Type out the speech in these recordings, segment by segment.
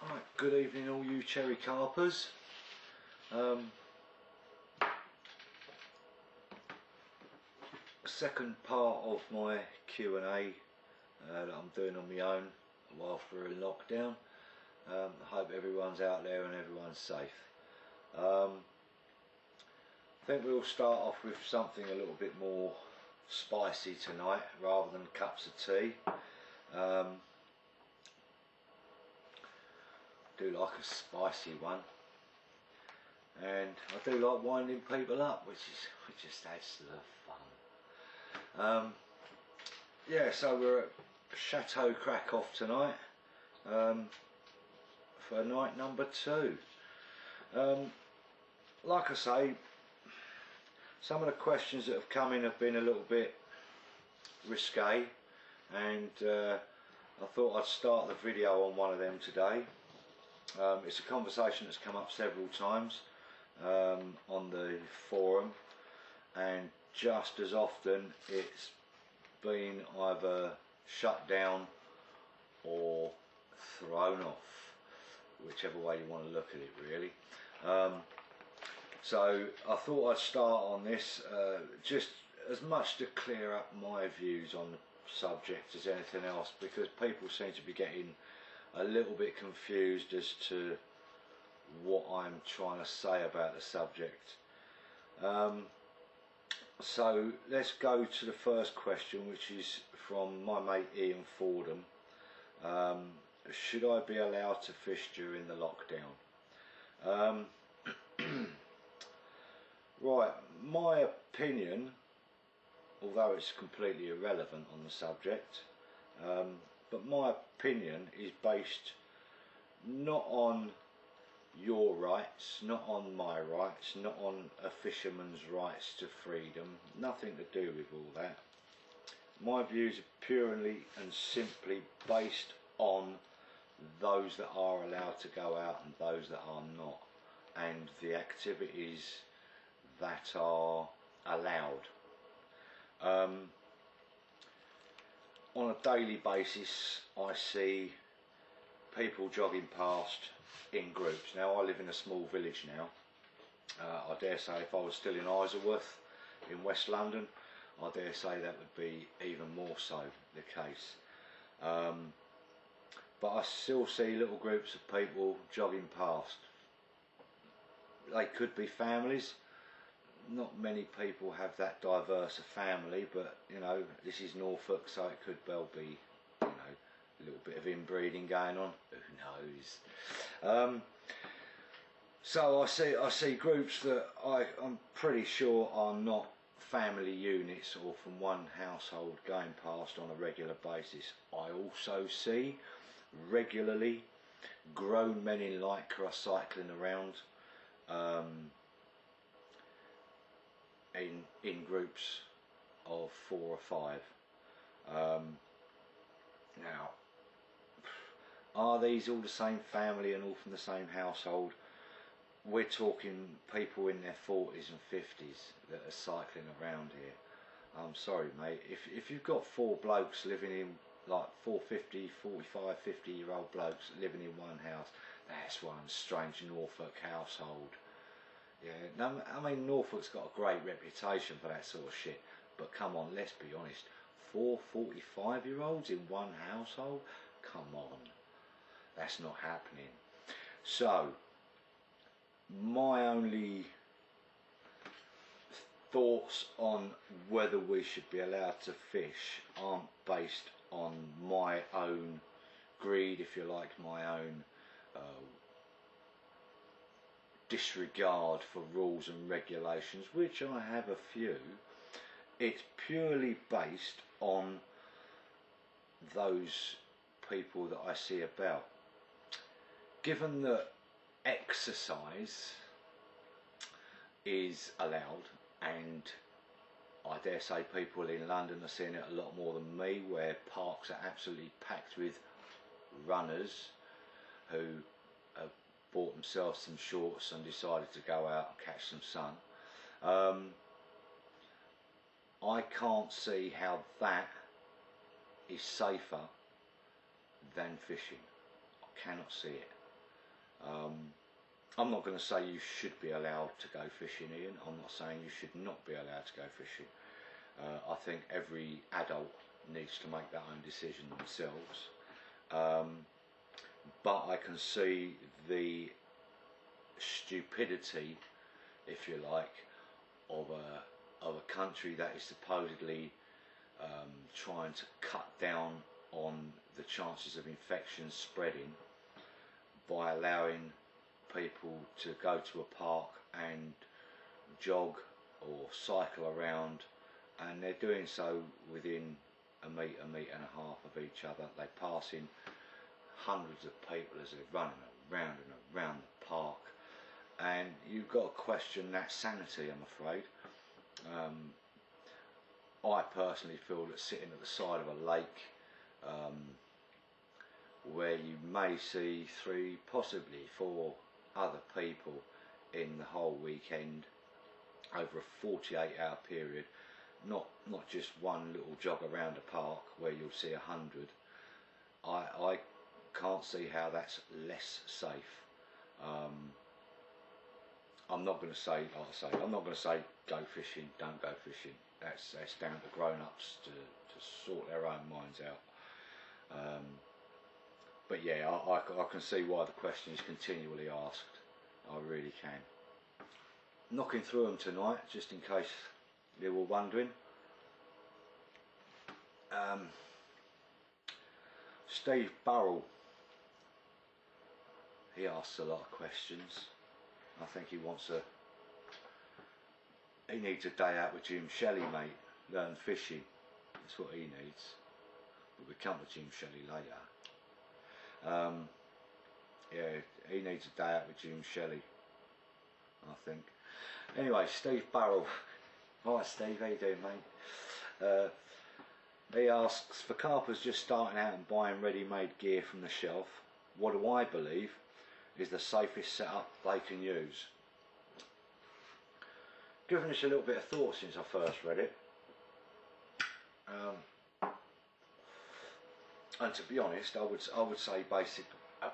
Right, good evening all you cherry carpers. Second part of my Q&A that I'm doing on my own whilst we're in lockdown. I hope everyone's out there and everyone's safe. I think we'll start off with something a little bit more spicy tonight rather than cups of tea. Do like a spicy one, and I do like winding people up, which just adds to the fun. Yeah, so we're at Chateau Krakow tonight for night number 2. Like I say, some of the questions that have come in have been a little bit risque, and I thought I'd start the video on one of them today. It's a conversation that's come up several times on the forum, and just as often it's been either shut down or thrown off, whichever way you want to look at it really. So I thought I'd start on this just as much to clear up my views on the subject as anything else, because people seem to be getting a little bit confused as to what I'm trying to say about the subject. So let's go to the first question, which is from my mate Iain Fordham. Should I be allowed to fish during the lockdown? Right, my opinion, although it's completely irrelevant on the subject, but my opinion is based not on your rights, not on my rights, not on a fisherman's rights to freedom, nothing to do with all that. My views are purely and simply based on those that are allowed to go out and those that are not, and the activities that are allowed. On a daily basis I see people jogging past in groups. Now I live in a small village now. I dare say if I was still in Isleworth in West London, I dare say that would be even more so the case. But I still see little groups of people jogging past. They could be families. Not many people have that diverse a family, but you know, this is Norfolk, so it could well be, you know, a little bit of inbreeding going on, who knows. So I see groups that I'm pretty sure are not family units or from one household going past on a regular basis. I also see regularly grown men in lycra cycling around in groups of 4 or 5. Now, are these all the same family and all from the same household? We're talking people in their 40s and 50s that are cycling around here. I'm sorry mate, if you've got 4 blokes living in, like 4 45, 50-year-old blokes living in one house, that's one strange Norfolk household. Yeah, I mean, Norfolk's got a great reputation for that sort of shit, but come on, let's be honest, 4 45-year-olds in one household? Come on, that's not happening. So, my only thoughts on whether we should be allowed to fish aren't based on my own greed, if you like, my own disregard for rules and regulations, which I have a few. It's purely based on those people that I see about. Given that exercise is allowed, and I dare say people in London are seeing it a lot more than me, where parks are absolutely packed with runners who have bought themselves some shorts and decided to go out and catch some sun. I can't see how that is safer than fishing. I cannot see it. I'm not going to say you should be allowed to go fishing, Ian. I'm not saying you should not be allowed to go fishing. I think every adult needs to make their own decision themselves. But I can see the stupidity, if you like, of a country that is supposedly trying to cut down on the chances of infection spreading by allowing people to go to a park and jog or cycle around, and they're doing so within a metre and a half of each other. They're passing hundreds of people as they're running around and around the park, and you've got to question that sanity, I'm afraid. I personally feel that sitting at the side of a lake where you may see 3, possibly 4 other people in the whole weekend over a 48-hour period, not just one little jog around a park where you'll see 100. I can't see how that's less safe. I'm not going to say, like I say, I'm not going to say go fishing, don't go fishing. That's down to grown-ups to sort their own minds out. But yeah, I can see why the question is continually asked. I really can. Knocking through them tonight, just in case you were wondering. Steve Burrell, he asks a lot of questions. I think he needs a day out with Jim Shelley, mate. Learn fishing. That's what he needs. But we come to Jim Shelley later. Yeah, he needs a day out with Jim Shelley, I think. Anyway, Steve Burrell. Hi Steve, how you doing, mate? He asks, for carpers just starting out and buying ready-made gear from the shelf, what do I believe is the safest setup they can use? Given this a little bit of thought since I first read it, and to be honest, I would say a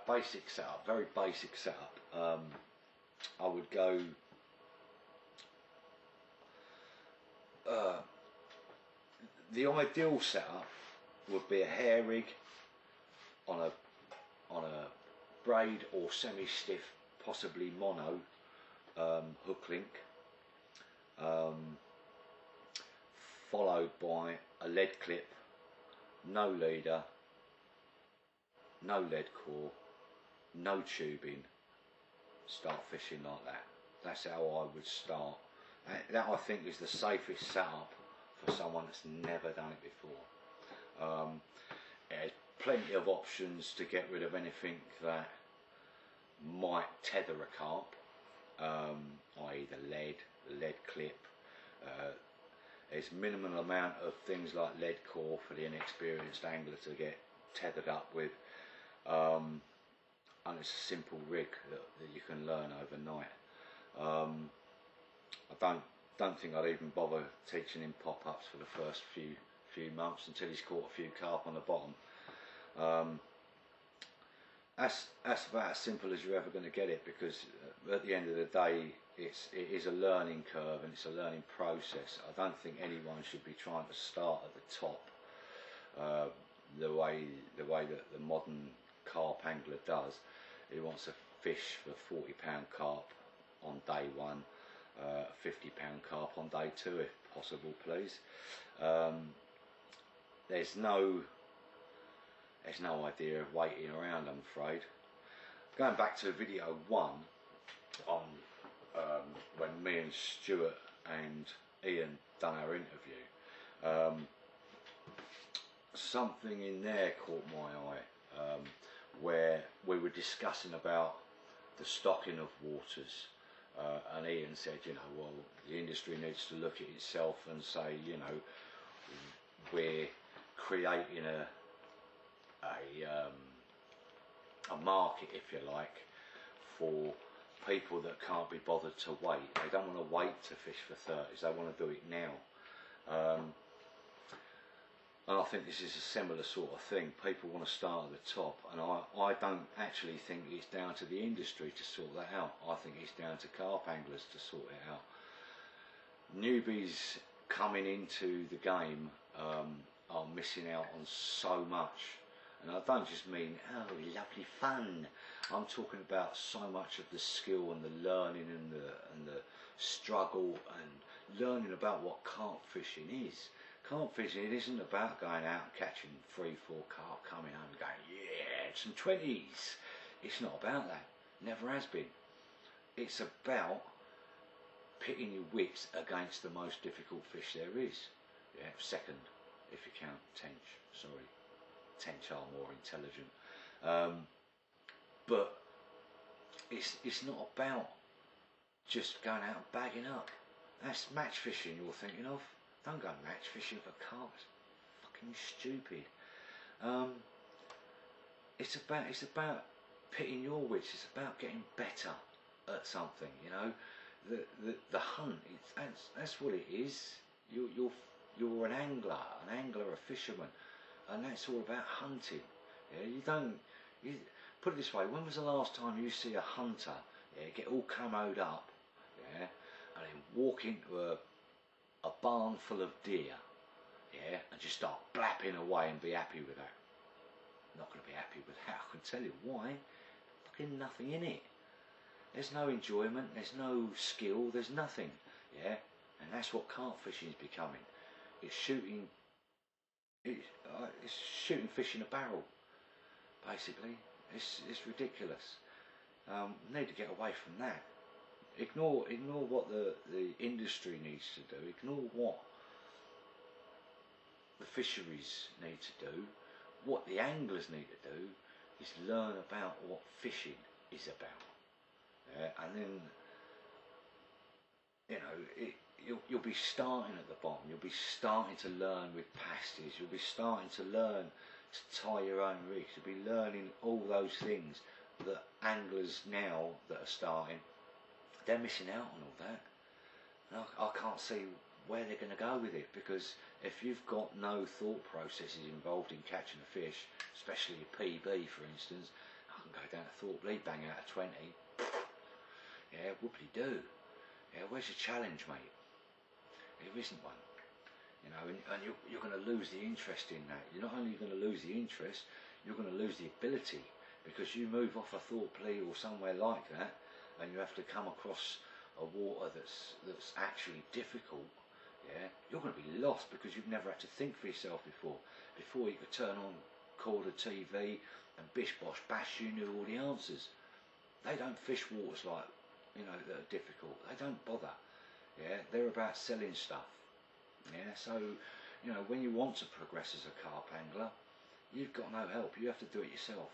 basic setup, very basic setup. I would go the ideal setup would be a hair rig on a braid or semi-stiff, possibly mono hook link, followed by a lead clip, no leader, no lead core, no tubing. Start fishing like that. That's how I would start. That I think is the safest setup for someone that's never done it before. There's plenty of options to get rid of anything that might tether a carp, i.e. the lead clip. There's minimal amount of things like lead core for the inexperienced angler to get tethered up with, and it's a simple rig that you can learn overnight. I don't think I'd even bother teaching him pop-ups for the first few months until he's caught a few carp on the bottom. That's about as simple as you're ever going to get it, because at the end of the day it is a learning curve and it's a learning process. I don't think anyone should be trying to start at the top the way that the modern carp angler does. He wants to fish for £40 carp on day one, £50 carp on day two if possible, please. There's no idea of waiting around, I'm afraid. Going back to video 1 on when me and Stuart and Ian done our interview, something in there caught my eye, where we were discussing about the stocking of waters, and Ian said, you know, well, the industry needs to look at itself and say, you know, we're creating a market, if you like, for people that can't be bothered to wait. They don't want to wait to fish for 30s, they want to do it now. And I think this is a similar sort of thing. People want to start at the top, and I don't actually think it's down to the industry to sort that out. I think it's down to carp anglers to sort it out. Newbies coming into the game are missing out on so much. And I don't just mean, oh, lovely fun. I'm talking about so much of the skill and the learning and the struggle and learning about what carp fishing is. Carp fishing, it isn't about going out and catching 3, 4 carp, coming home and going, yeah, some 20s. It's not about that. Never has been. It's about pitting your wits against the most difficult fish there is. Yeah, second, if you count tench. Sorry, tench are more intelligent. But it's not about just going out and bagging up. That's match fishing you're thinking of. Don't go match fishing for carp. It's fucking stupid. It's about pitting your wits. It's about getting better at something. You know, the hunt. That's what it is. You're an angler, a fisherman, and that's all about hunting. Yeah, you put it this way. When was the last time you see a hunter, yeah, get all camoed up, yeah, and then walk into a barn full of deer, yeah, and just start blapping away and be happy with that? Not going to be happy with that. I can tell you why. Fucking nothing in it. There's no enjoyment. There's no skill. There's nothing. Yeah, and that's what carp fishing is becoming. It's shooting. It's shooting fish in a barrel. Basically, it's ridiculous. Need to get away from that. Ignore what the industry needs to do. Ignore what the fisheries need to do. What the anglers need to do is learn about what fishing is about. And then, you know, you'll be starting at the bottom. You'll be starting to learn with pasties. You'll be starting to learn to tie your own rigs. You'll be learning all those things that anglers now that are starting, they're missing out on all that. And I can't see where they're going to go with it, because if you've got no thought processes involved in catching a fish, especially a PB for instance, I can go down to Thorpe Lee, bang out a 20. Yeah, whoopity-doo. Yeah, where's your challenge, mate? There isn't one. You know, and you're going to lose the interest in that. You're not only going to lose the interest, you're going to lose the ability, because you move off a Thorpe Lee or somewhere like that, and you have to come across a water that's actually difficult. Yeah, you're going to be lost because you've never had to think for yourself before. Before you could turn on Corder TV and bish bosh bash, you knew all the answers. They don't fish waters like, you know, that are difficult. They don't bother. Yeah, they're about selling stuff. Yeah, so, you know, when you want to progress as a carp angler, you've got no help. You have to do it yourself.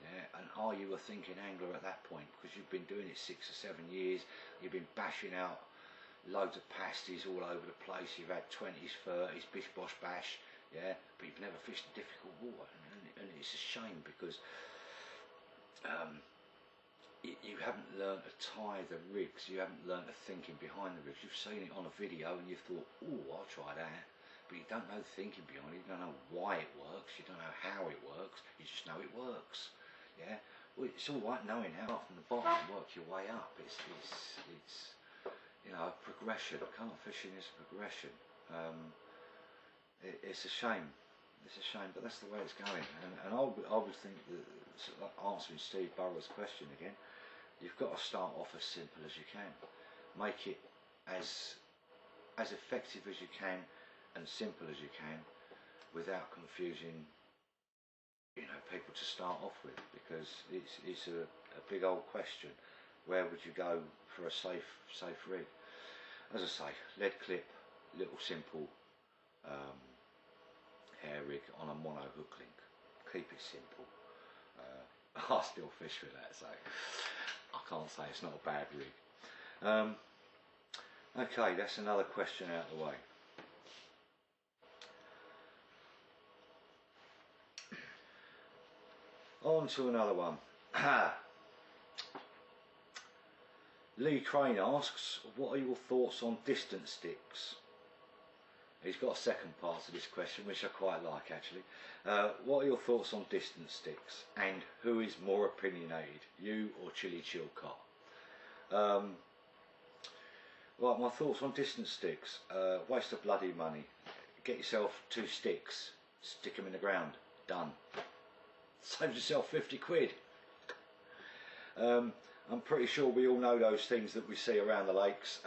Yeah, and are you a thinking angler at that point? Because you've been doing it 6 or 7 years. You've been bashing out loads of pasties all over the place. You've had 20s, 30s, bish bosh bash, yeah, but you've never fished a difficult water, and it's a shame, because you haven't learned to tie the rigs. You haven't learned the thinking behind the rigs. You've seen it on a video and you've thought, oh, I'll try that, but you don't know the thinking behind it. You don't know why it works. You don't know how it works. You just know it works. Yeah, well, it's all right knowing how from the bottom and work your way up. It's you know, progression. Carp fishing is a progression. It's a shame. It's a shame, but that's the way it's going. And I would think that, like answering Steve Burrell's question again, you've got to start off as simple as you can. Make it as effective as you can and simple as you can, without confusing, you know, people to start off with, because it's a big old question. Where would you go for a safe rig? As I say, lead clip, little simple hair rig on a mono hook link. Keep it simple. I still fish with that, so I can't say it's not a bad rig. Okay, that's another question out of the way. On to another one. Lee Crane asks, what are your thoughts on distance sticks? He's got a second part to this question, which I quite like actually. What are your thoughts on distance sticks, and who is more opinionated, you or Chillcott? Right, my thoughts on distance sticks. Waste of bloody money. Get yourself 2 sticks, stick them in the ground, done. Save yourself 50 quid. I'm pretty sure we all know those things that we see around the lakes.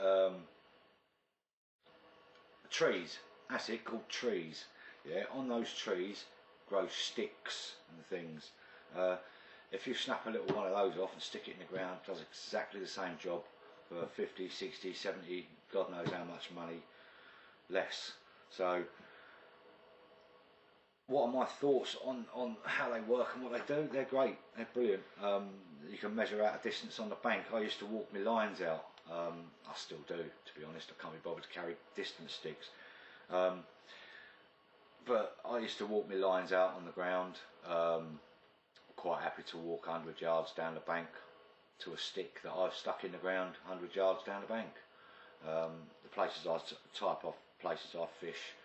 Trees, that's it, called trees. Yeah, on those trees grow sticks and things. If you snap a little one of those off and stick it in the ground, it does exactly the same job for 50, 60, 70, God knows how much money less. So what are my thoughts on how they work and what they do? They're great, they're brilliant. You can measure out a distance on the bank. I used to walk my lines out. I still do, to be honest. I can't be bothered to carry distance sticks. But I used to walk my lines out on the ground. Quite happy to walk 100 yards down the bank to a stick that I've stuck in the ground 100 yards down the bank. The places I type of places I fish,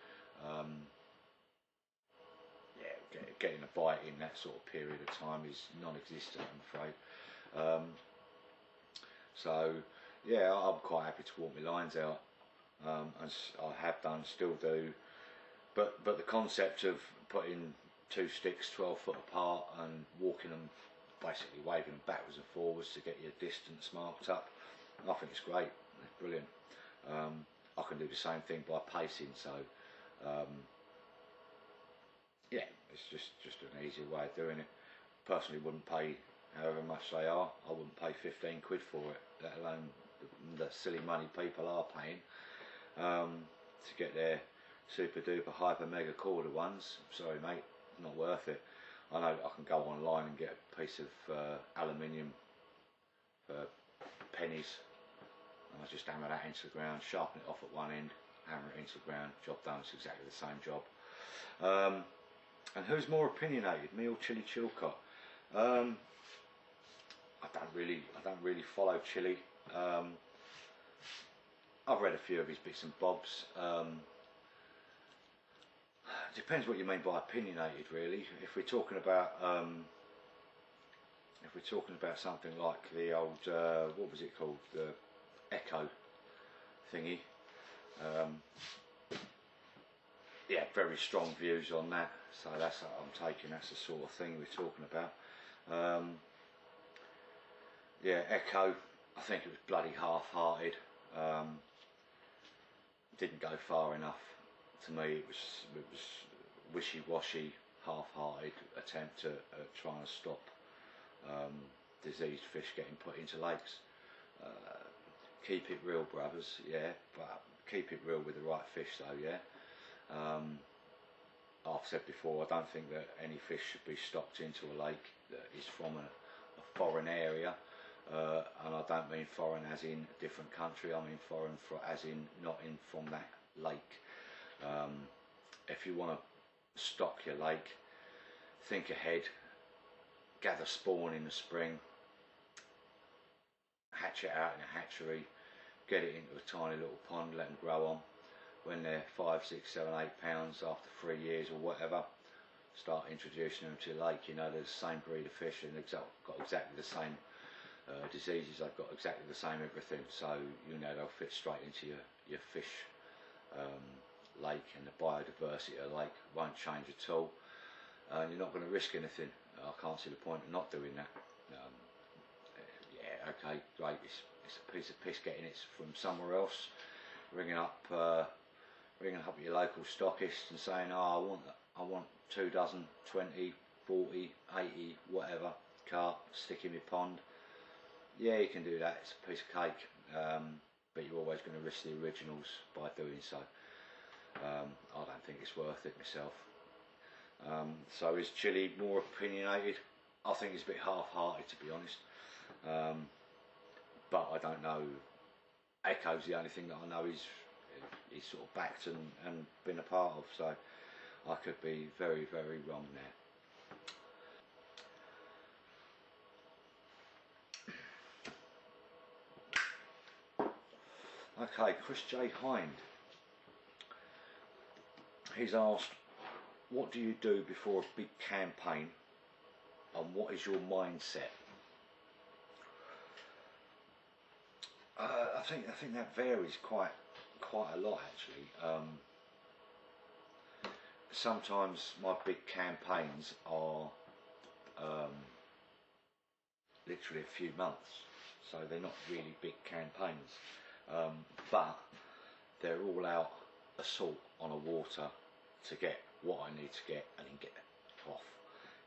yeah, getting a bite in that sort of period of time is non-existent, I'm afraid. So yeah, I'm quite happy to walk my lines out, and I have done, still do. But the concept of putting 2 sticks 12 foot apart and walking them, basically waving them backwards and forwards to get your distance marked up, I think it's great, it's brilliant. I can do the same thing by pacing, so yeah, it's just an easier way of doing it. Personally wouldn't pay however much they are. I wouldn't pay 15 quid for it, let alone the silly money people are paying to get their super duper hyper mega quarter ones. Sorry mate, not worth it. I know I can go online and get a piece of aluminium for pennies. I just hammer that into the ground, sharpen it off at one end, hammer it into the ground, job done. It's exactly the same job. And who's more opinionated, me or Chillcott? I don't really follow Chilli. I've read a few of his bits and bobs. Depends what you mean by opinionated, really. If we're talking about something like the old what was it called, the Echo thingy, yeah, very strong views on that. So that's what I'm taking. That's the sort of thing we're talking about. Yeah, Echo. I think it was bloody half-hearted. Didn't go far enough. To me, it was wishy-washy, half-hearted attempt at trying to stop diseased fish getting put into lakes. Keep it real, brothers, yeah, but keep it real with the right fish, though, yeah. I've said before, I don't think that any fish should be stocked into a lake that is from a foreign area, and I don't mean foreign as in a different country. I mean foreign as in not in from that lake. If you want to stock your lake, think ahead, gather spawn in the spring, hatch it out in a hatchery, get it into a tiny little pond, let them grow on. When they're 5, 6, 7, 8 pounds after 3 years or whatever, start introducing them to your lake. You know, they're the same breed of fish and they've got exactly the same diseases, they've got exactly the same everything, so you know they'll fit straight into your fish lake, and the biodiversity of the lake won't change at all. You're not going to risk anything. I can't see the point of not doing that. Yeah, okay, great, it's a piece of piss getting it from somewhere else, ringing up your local stockist and saying, oh, I want 2 dozen, 20, 40, 80, whatever, carp, stick in my pond. Yeah, you can do that, it's a piece of cake, but you're always going to risk the originals by doing so. I don't think it's worth it myself. So is Chilli more opinionated? I think he's a bit half-hearted, to be honest. But I don't know. Echo's the only thing that I know he's sort of backed and been a part of, so I could be very, very wrong there. Okay, Chris J. Hinde. he's asked, what do you do before a big campaign, and what is your mindset? I think that varies quite a lot actually. Sometimes my big campaigns are literally a few months, so they're not really big campaigns, but they're all out assault on a water to get what I need to get and then get off.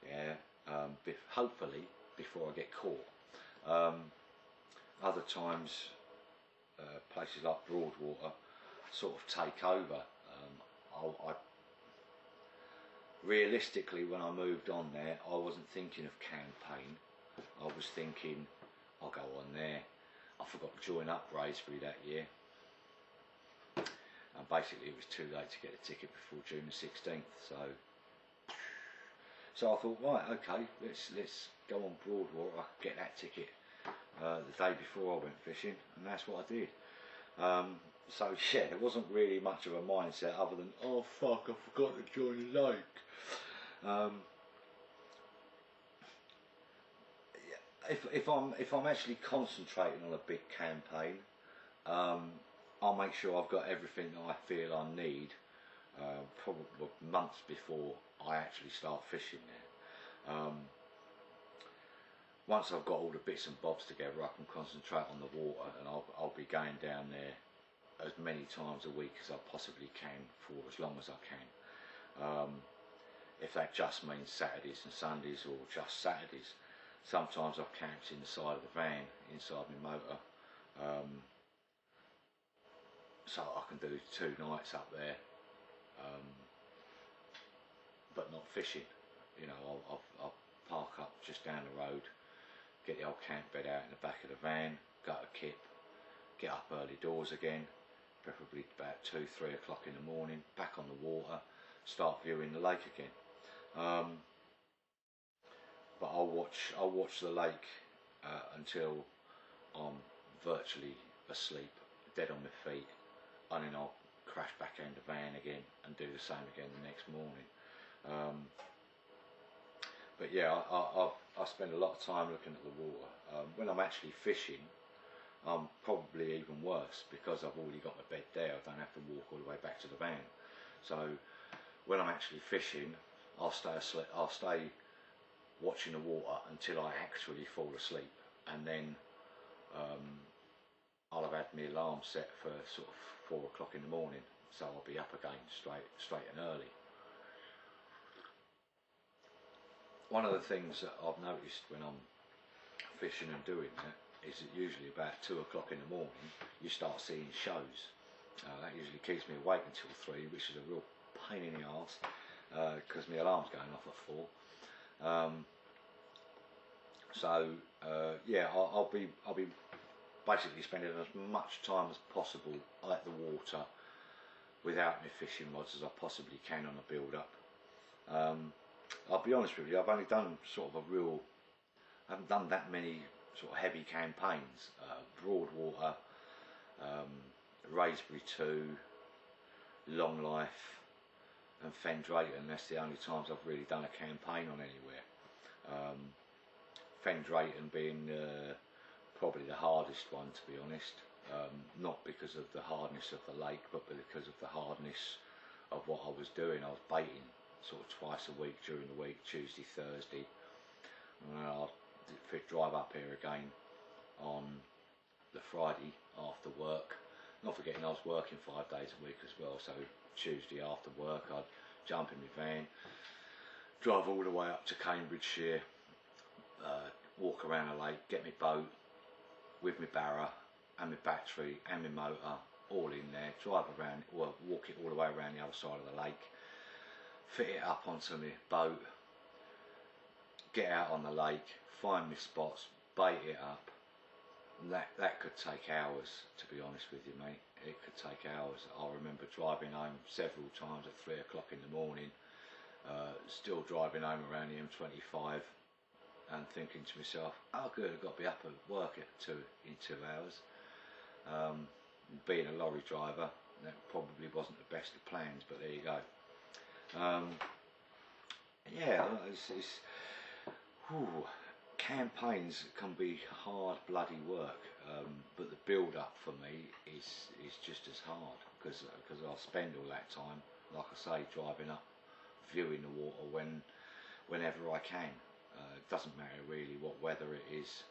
Yeah, hopefully before I get caught. Other times, places like Broadwater sort of take over. I realistically, when I moved on there, I wasn't thinking of campaign. I was thinking, I'll go on there. I forgot to join up Raisbury that year, and basically it was too late to get a ticket before June the 16th. So I thought, right, okay, let's go on Broadwater. I could get that ticket the day before I went fishing, and that's what I did. So yeah, there wasn't really much of a mindset other than, oh fuck, I forgot to join the lake. If I'm actually concentrating on a big campaign, I'll make sure I've got everything that I feel I need, probably months before I actually start fishing there. Once I've got all the bits and bobs together, I can concentrate on the water, and I'll be going down there as many times a week as I possibly can for as long as I can. If that just means Saturdays and Sundays, or just Saturdays, sometimes I've camped in the side of the van inside my motor, so I can do 2 nights up there, but not fishing. You know, I'll park up just down the road, get the old camp bed out in the back of the van, go to kip, get up early doors again, preferably about 2-3 o'clock in the morning, back on the water, start viewing the lake again. But I'll watch the lake until I'm virtually asleep, dead on my feet, and then I'll crash back in the van again and do the same again the next morning. But yeah, I spend a lot of time looking at the water. When I'm actually fishing, I'm probably even worse, because I've already got my bed there. I don't have to walk all the way back to the van. So when I'm actually fishing, I'll stay watching the water until I actually fall asleep, and then I'll have had my alarm set for sort of 4 o'clock in the morning, so I'll be up again straight and early. One of the things that I've noticed when I'm fishing and doing that is that usually about 2 o'clock in the morning you start seeing shows. That usually keeps me awake until 3, which is a real pain in the arse, because my alarm's going off at 4. Yeah, I'll be basically spending as much time as possible at the water without my fishing rods as I possibly can on a build up. I'll be honest with you, I've only done I haven't done that many sort of heavy campaigns. Broadwater, Raisbury 2, Long Life and Fen Drayton. That's the only times I've really done a campaign on anywhere. Fen Drayton being probably the hardest one, to be honest, not because of the hardness of the lake, but because of the hardness of what I was doing. I was baiting sort of twice a week during the week, Tuesday, Thursday, and I'll drive up here again on the Friday after work, not forgetting I was working 5 days a week as well. So Tuesday after work I'd jump in my van, drive all the way up to Cambridgeshire, walk around the lake, get my boat with my barra and my battery and my motor all in there, drive around, well, walk it all the way around the other side of the lake, fit it up onto my boat, get out on the lake, find my spots, bait it up. And that could take hours, to be honest with you, mate. It could take hours. I remember driving home several times at 3 o'clock in the morning, still driving home around the M25 and thinking to myself, oh good, I've got to be up at work in 2 hours. Being a lorry driver, that probably wasn't the best of plans, but there you go. Yeah, campaigns can be hard bloody work, but the build up for me is just as hard because I spend all that time, like I say, driving up, viewing the water whenever I can. It doesn't matter really what weather it is.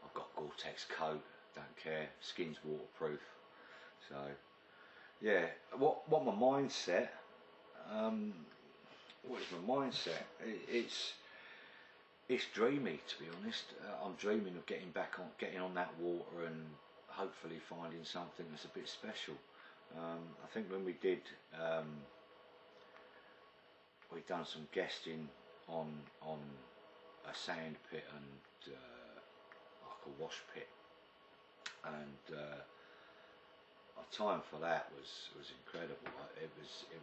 I've got Gore-Tex coat, don't care, skin's waterproof. So yeah, what my mindset, what is my mindset? It's dreamy, to be honest. I'm dreaming of getting on that water and hopefully finding something that's a bit special. I think when we'd done some guesting on a sand pit and like a wash pit, and our time for that was incredible. It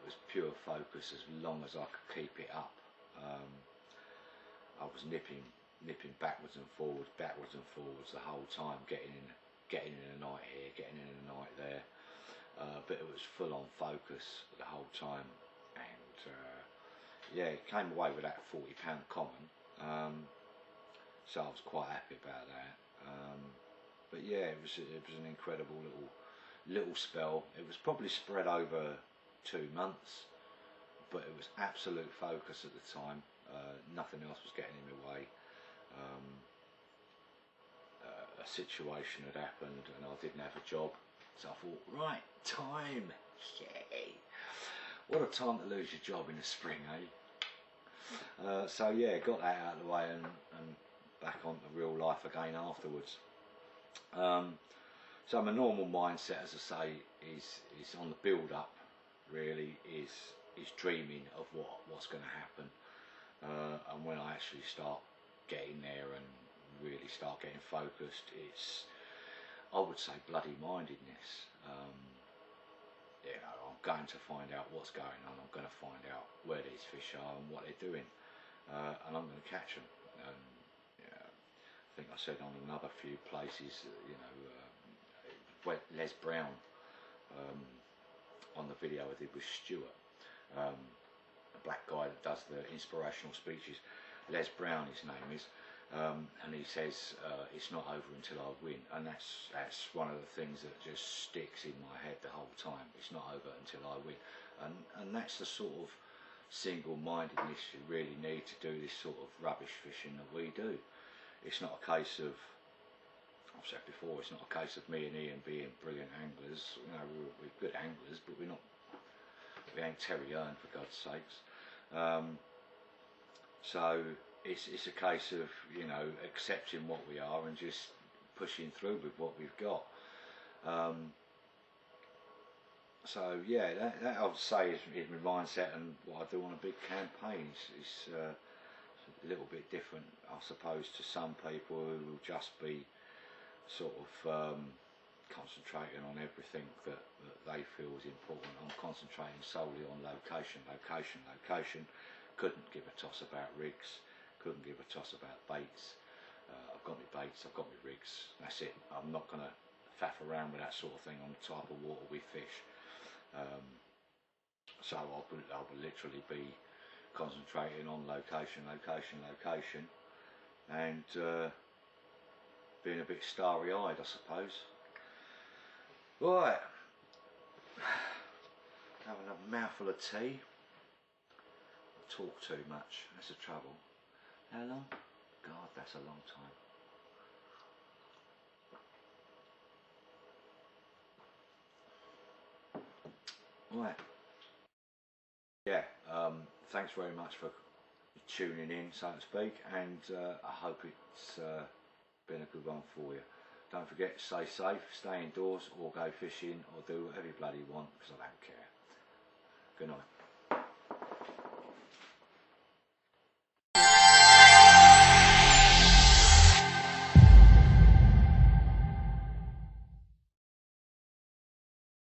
was pure focus as long as I could keep it up. I was nipping backwards and forwards the whole time, getting in a night here, getting in a night there. But it was full on focus the whole time, and yeah, it came away with that £40 common. So I was quite happy about that. But yeah, it was an incredible little spell. It was probably spread over 2 months, but it was absolute focus at the time. Nothing else was getting in the way. A situation had happened and I didn't have a job, so I thought, right, time, yay! What a time to lose your job in the spring, eh? So yeah, got that out of the way and back onto real life again afterwards. So my normal mindset, as I say, is on the build up. Really, is dreaming of what's going to happen. And when I actually start getting there and really start getting focused, it's, I would say, bloody mindedness. You know, I'm going to find out what's going on. I'm going to find out where these fish are and what they're doing, and I'm going to catch them. And yeah, I think I said on another few places, you know, Les Brown, on the video I did with Stuart. A black guy that does the inspirational speeches, Les Brown his name is, and he says it's not over until I win, and that's one of the things that just sticks in my head the whole time. It's not over until I win, and that's the sort of single-mindedness you really need to do this sort of rubbish fishing that we do. It's not a case of, I've said before, it's not a case of me and Iain being brilliant anglers. You know, we're good anglers, but we ain't Terry Earn, for God's sakes. So it's a case of, you know, accepting what we are and just pushing through with what we've got. So yeah, that I would say is my mindset, and what I do on a big campaign is a little bit different, I suppose, to some people who will just be sort of concentrating on everything that they feel is important. I'm concentrating solely on location. Couldn't give a toss about rigs, couldn't give a toss about baits. I've got my baits, I've got my rigs, that's it. I'm not going to faff around with that sort of thing on the type of water we fish. So I will literally be concentrating on location, and being a bit starry-eyed, I suppose. Right, having a mouthful of tea. I talk too much, that's the trouble. How long? God, that's a long time. Right. Yeah, thanks very much for tuning in, so to speak, and I hope it's been a good one for you. Don't forget to stay safe, stay indoors, or go fishing, or do whatever you bloody want, because I don't care. Good night.